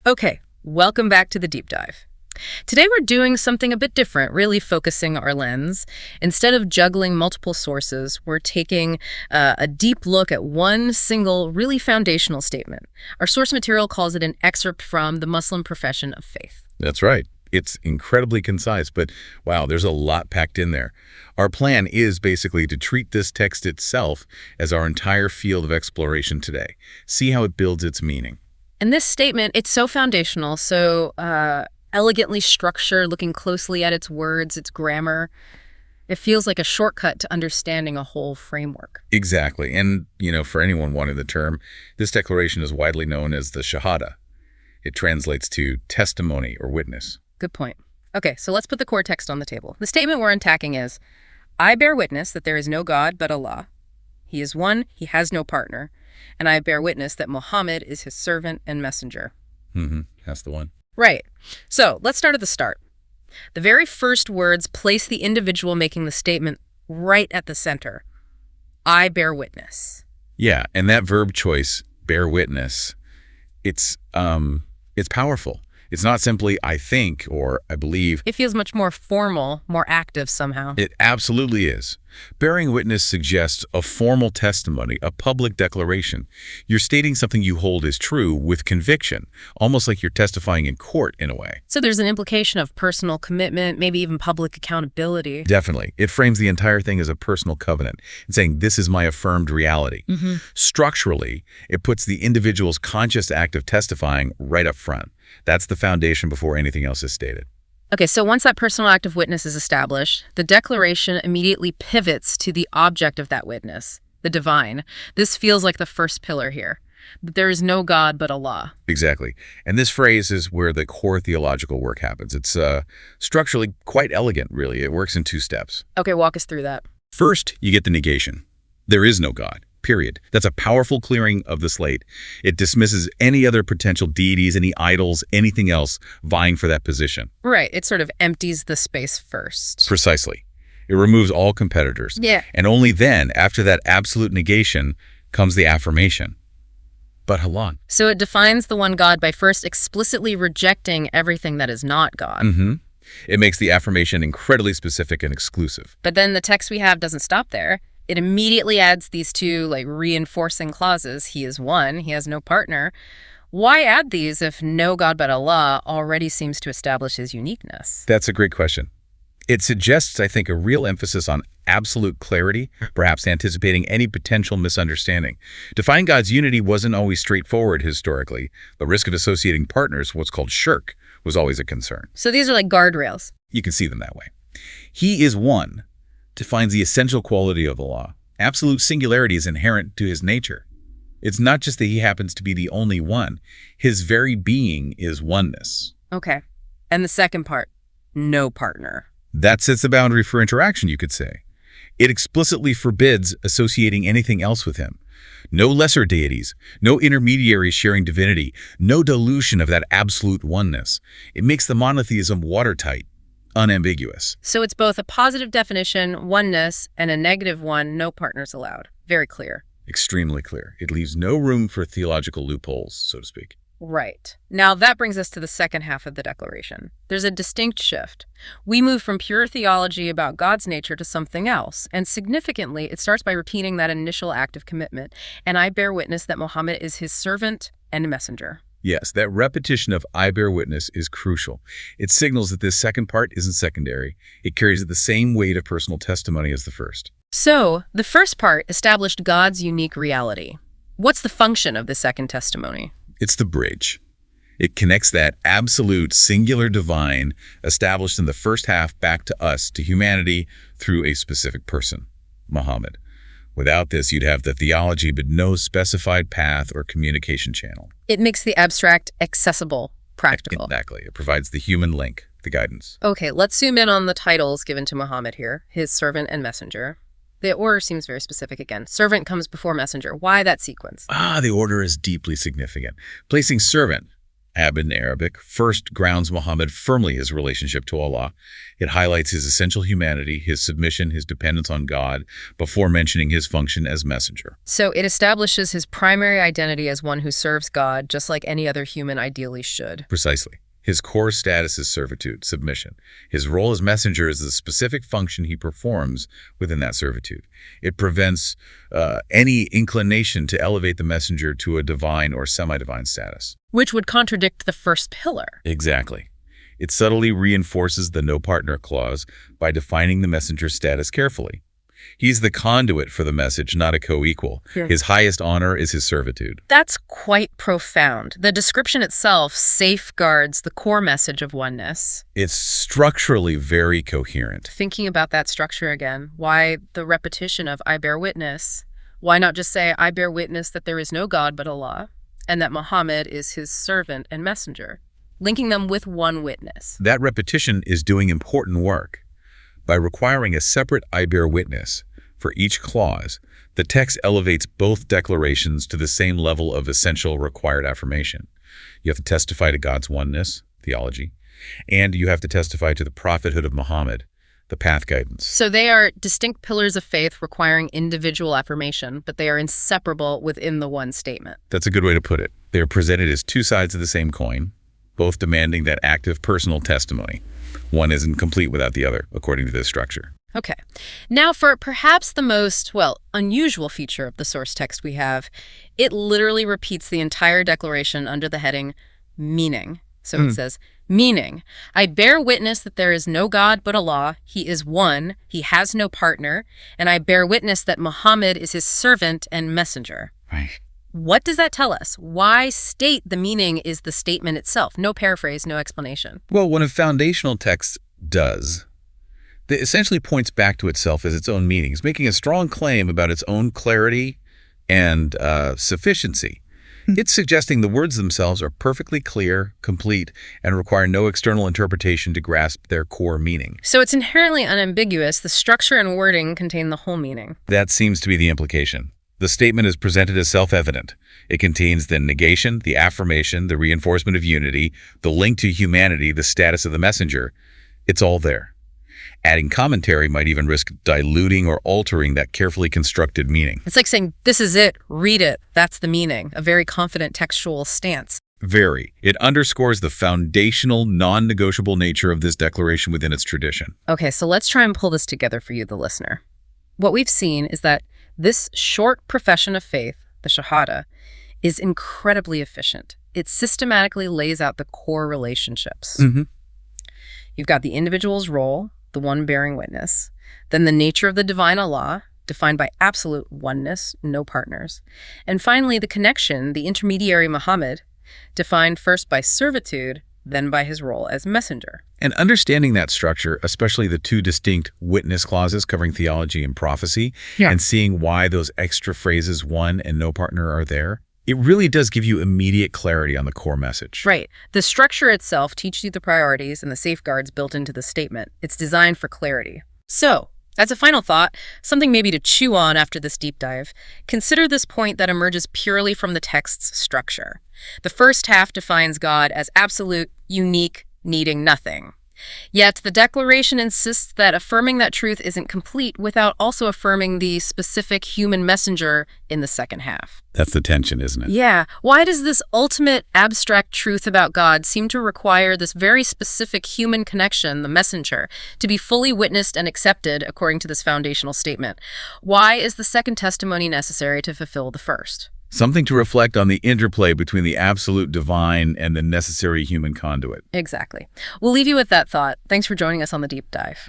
Okay, welcome back to the deep dive. Today we're doing something a bit different, really focusing our lens. Instead of juggling multiple sources, we're taking a deep look at one single, really foundational statement. Our source material calls it an excerpt from the Muslim profession of faith. That's right. It's incredibly concise, but wow, there's a lot packed in there. Our plan is basically to treat this text itself as our entire field of exploration today. See how it builds its meaning. And this statement, it's so foundational, so elegantly structured, looking closely at its words, its grammar. It feels like a shortcut to understanding a whole framework. Exactly. And, for anyone wanting the term, this declaration is widely known as the Shahada. It translates to testimony or witness. Good point. Okay, so let's put the core text on the table. The statement we're unpacking is, I bear witness that there is no God but Allah. He is one, he has no partner. And I bear witness that Muhammad is his servant and messenger. That's the one. Right. So let's start at the start. The very first words place the individual making the statement right at the center. I bear witness. Yeah, and that verb choice, bear witness, it's powerful. It's not simply I think or I believe. It feels much more formal, more active somehow. It absolutely is. Bearing witness suggests a formal testimony, a public declaration. You're stating something you hold is true with conviction, almost like you're testifying in court in a way. So there's an implication of personal commitment, maybe even public accountability. Definitely. It frames the entire thing as a personal covenant and saying, this is my affirmed reality. Structurally, it puts the individual's conscious act of testifying right up front. That's the foundation before anything else is stated. Okay, so once that personal act of witness is established, the declaration immediately pivots to the object of that witness, the divine. This feels like the first pillar here. There is no God but Allah. Exactly. And this phrase is where the core theological work happens. It's structurally quite elegant, really. It works in two steps. Okay, walk us through that. First, you get the negation. There is no God. Period. That's a powerful clearing of the slate. It dismisses any other potential deities, any idols, anything else vying for that position. Right. It sort of empties the space first. Precisely. It removes all competitors. Yeah. And only then, after that absolute negation, comes the affirmation. But hold on. So it defines the one God by first explicitly rejecting everything that is not God. It makes the affirmation incredibly specific and exclusive. But then the text we have doesn't stop there. It immediately adds these two reinforcing clauses. He is one, he has no partner. Why add these if no God but Allah already seems to establish his uniqueness? That's a great question. It suggests, I think, a real emphasis on absolute clarity, perhaps anticipating any potential misunderstanding. Defining God's unity wasn't always straightforward historically. The risk of associating partners, what's called shirk, was always a concern. So these are like guardrails. You can see them that way. He is one defines the essential quality of Allah. Absolute singularity is inherent to his nature. It's not just that he happens to be the only one. His very being is oneness. Okay. And the second part, no partner. That sets the boundary for interaction, you could say. It explicitly forbids associating anything else with him. No lesser deities, no intermediaries sharing divinity, no dilution of that absolute oneness. It makes the monotheism watertight, unambiguous. So it's both a positive definition, oneness, and a negative one, no partners allowed. Very clear. Extremely clear. It leaves no room for theological loopholes, so to speak. Right. Now that brings us to the second half of the declaration. There's a distinct shift. We move from pure theology about God's nature to something else. And significantly, it starts by repeating that initial act of commitment. And I bear witness that Muhammad is his servant and messenger. Yes, that repetition of I bear witness is crucial. It signals that this second part isn't secondary. It carries the same weight of personal testimony as the first. So, the first part established God's unique reality. What's the function of the second testimony? It's the bridge. It connects that absolute singular divine established in the first half back to us, to humanity, through a specific person, Muhammad. Without this, you'd have the theology, but no specified path or communication channel. It makes the abstract accessible, practical. Exactly. It provides the human link, the guidance. Okay, let's zoom in on the titles given to Muhammad here, his servant and messenger. The order seems very specific again. Servant comes before messenger. Why that sequence? The order is deeply significant. Placing servant ab in Arabic, first grounds Muhammad firmly his relationship to Allah. It highlights his essential humanity, his submission, his dependence on God, before mentioning his function as messenger. So it establishes his primary identity as one who serves God, just like any other human ideally should. Precisely. His core status is servitude, submission. His role as messenger is the specific function he performs within that servitude. It prevents any inclination to elevate the messenger to a divine or semi-divine status. Which would contradict the first pillar. Exactly. It subtly reinforces the no partner clause by defining the messenger's status carefully. He's the conduit for the message, not a co-equal. His highest honor is his servitude. That's quite profound. The description itself safeguards the core message of oneness. It's structurally very coherent. Thinking about that structure again, why the repetition of I bear witness? Why not just say I bear witness that there is no God but Allah, and that Muhammad is his servant and messenger, linking them with one witness? That repetition is doing important work. By requiring a separate I bear witness for each clause, the text elevates both declarations to the same level of essential required affirmation. You have to testify to God's oneness, theology, and you have to testify to the prophethood of Muhammad, the path guidance. So they are distinct pillars of faith requiring individual affirmation, but they are inseparable within the one statement. That's a good way to put it. They are presented as two sides of the same coin, both demanding that active personal testimony. One isn't complete without the other, according to this structure. Okay. Now for perhaps the most, unusual feature of the source text we have, it literally repeats the entire declaration under the heading, meaning. So it says, meaning, I bear witness that there is no God but Allah, he is one, he has no partner, and I bear witness that Muhammad is his servant and messenger. Right. What does that tell us? Why state the meaning is the statement itself? No paraphrase, no explanation. Well, when a foundational text does, it essentially points back to itself as its own meanings, making a strong claim about its own clarity and sufficiency. It's suggesting the words themselves are perfectly clear, complete, and require no external interpretation to grasp their core meaning. So it's inherently unambiguous. The structure and wording contain the whole meaning. That seems to be the implication. The statement is presented as self-evident. It contains the negation, the affirmation, the reinforcement of unity, the link to humanity, the status of the messenger. It's all there. Adding commentary might even risk diluting or altering that carefully constructed meaning. It's like saying, this is it, read it, that's the meaning. A very confident textual stance. Very. It underscores the foundational, non-negotiable nature of this declaration within its tradition. Okay, so let's try and pull this together for you, the listener. What we've seen is that this short profession of faith, the Shahada, is incredibly efficient. It systematically lays out the core relationships. You've got the individual's role, the one bearing witness, then the nature of the divine Allah, defined by absolute oneness, no partners, and finally the connection, the intermediary Muhammad, defined first by servitude, then by his role as messenger. And understanding that structure, especially the two distinct witness clauses covering theology and prophecy, and seeing why those extra phrases, one and no partner, are there, it really does give you immediate clarity on the core message. Right. The structure itself teaches you the priorities and the safeguards built into the statement. It's designed for clarity. So, as a final thought, something maybe to chew on after this deep dive, consider this point that emerges purely from the text's structure. The first half defines God as absolute, unique, needing nothing. Yet the declaration insists that affirming that truth isn't complete without also affirming the specific human messenger in the second half. That's the tension, isn't it? Yeah. Why does this ultimate abstract truth about God seem to require this very specific human connection, the messenger, to be fully witnessed and accepted according to this foundational statement? Why is the second testimony necessary to fulfill the first? Something to reflect on the interplay between the absolute divine and the necessary human conduit. Exactly. We'll leave you with that thought. Thanks for joining us on the deep dive.